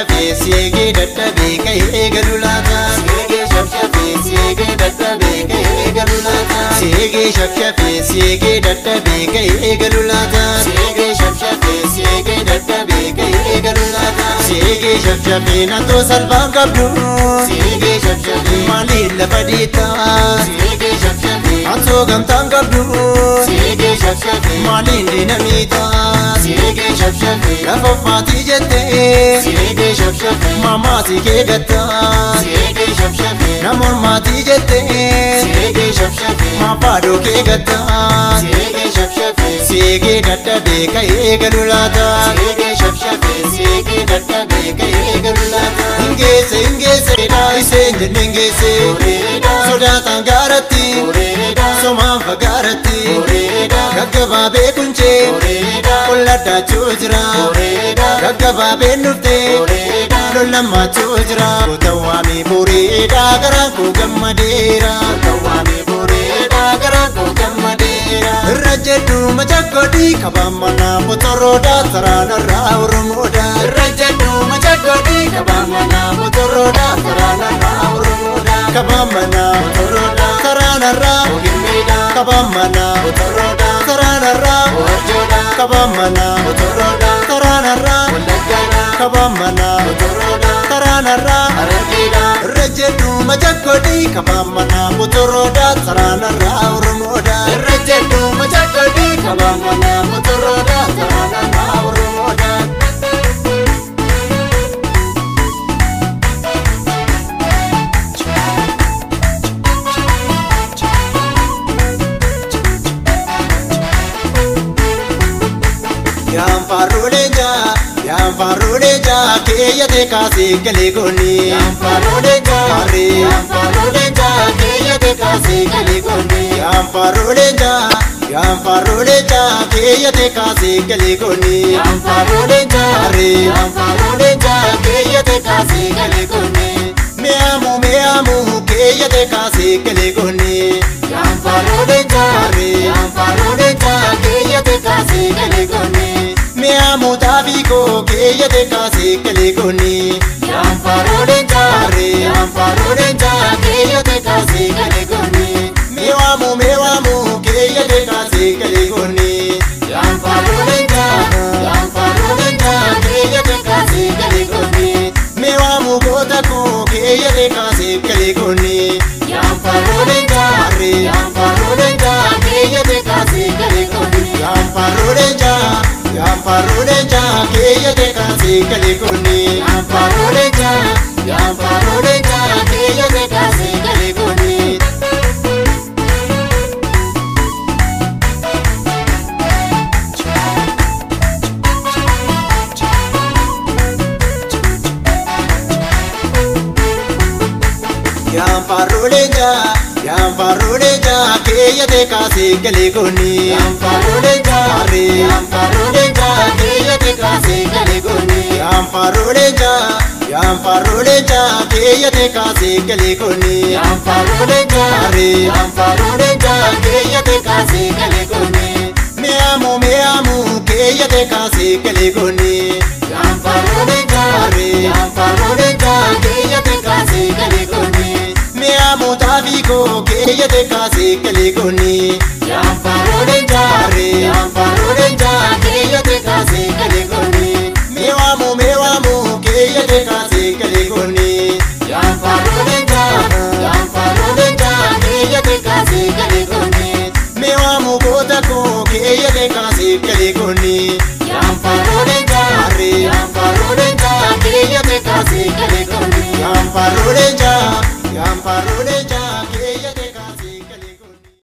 shafshafee siegee dadhabee ka'ee galu laata. Siegee shafshafee siegee dadhabee ka'ee galu laata. Siegee shafshafee siegee dadhabee ka'ee galu laata. Siegee shafshafee siegee dadhabee ka'ee galu laata. Siegee shafshafee nattoo salphaan qabdu. Siegee shafshafee maaliin lafa dhiitaa. Siegee shafshafee antoo gamtaan qabdu. Siegee shafshafee maaliin dinamiitaa. Siegee shafshafee lafa uffatii jettee. Siegee shafshafee maamaatii kee gattaa. Siegee shafshafee namormaatii jettee. Siegee shafshafee maafaadoo kee gattaa. Siegee shafshafee siegee dadhabee ka'ee galu laata. Siegee shafshafee siegee dadhabee ka'ee galu laata. Hingeesse iseen jenne hingeesse. Sodaataan gaaratti somaan fagaaratti. Gaggabaabee kunchee qolladdaachuu jira. Gaggabaabee nuftee lollammaachuu jira. Kotawwaamee boreedaa garaan koo gammadeera. Kotawwaamee boreedaa garaan koo gammadeera. Irra jedhu machagodhi kabaan manaa motoroodaa taraanarraa Oromoodha. Irra jedhu machagodhi kabaan manaa motoroodaa taraanarraa Oromoodha. Kabaan manaa motoroodaa taraanarraa Ogimmeedha. Kabaan manaa motoroodaa taraanarraa Warjoodha. Kabaan manaa motoroodaa taraanarraa Wallaggaadha. Kabaan manaa motoroodaa taraanarraa Harargeedha. Irra jedhu machagodhi kabaan manaa motoroodaa taraanarraa Oromoodha. Irra jedhu machagodhi kabaan manaa motoroodaa taraanarraa Oromoodha. Yaan faarooleja keeyyate kaasee galee goonni. Yaan faarooleja keeyyate kaasee galee goonni. Yaan faarooleja keeyyate kaasee galee goonni. Yaan faarooleja keeyyate kaasee galee goonni. Mee'amu keeyyate kaasee galee goonni. Yaan faarooleja keeyyate kaasee galee goonni. Mee'amu taabiko keeyyate kaasee galee goonni. Yaan faarooleja keeyyate kaasee galee goonni. Mee'amu keeyyate kaasee galee goonni. Yaan faarooleja keeyyate kaasee galee goonni. Mee'amu goota koo keeyyate kaasee galee goonni. Yaan faarooleja keeyyate kaasee galee goonni. Yaan faarooleja keeyyate kaasee galee goonni. Yaan faarooleja keeyyate kaasee galee goonni. Yaan faarooleja keeyyate kaasee galee goonni. Yaan faarooleja keeyyate kaasee galee goonni. Yaan faarooleja keeyyate kaasee galee goonni. Yaan faarooleja keeyyate kaasee galee goonni. Mee'amu keeyyate kaasee galee goonni. Yaan faarooleja keeyyate kaasee galee goonni. Mee'amu taabiko keeyyate kaasee galee goonni. Yaan faarooleja keeyyate kaasee galee goonni. Mee'amu keeyyate kaasee galee goonni. Yaan faarooleja keeyyate kaasee galee goonni. Mee'amu goota koo keeyyate kaasee galee goonni. Yaan faarooleja keeyyate kaasee galee goonni. Yaan faarooleja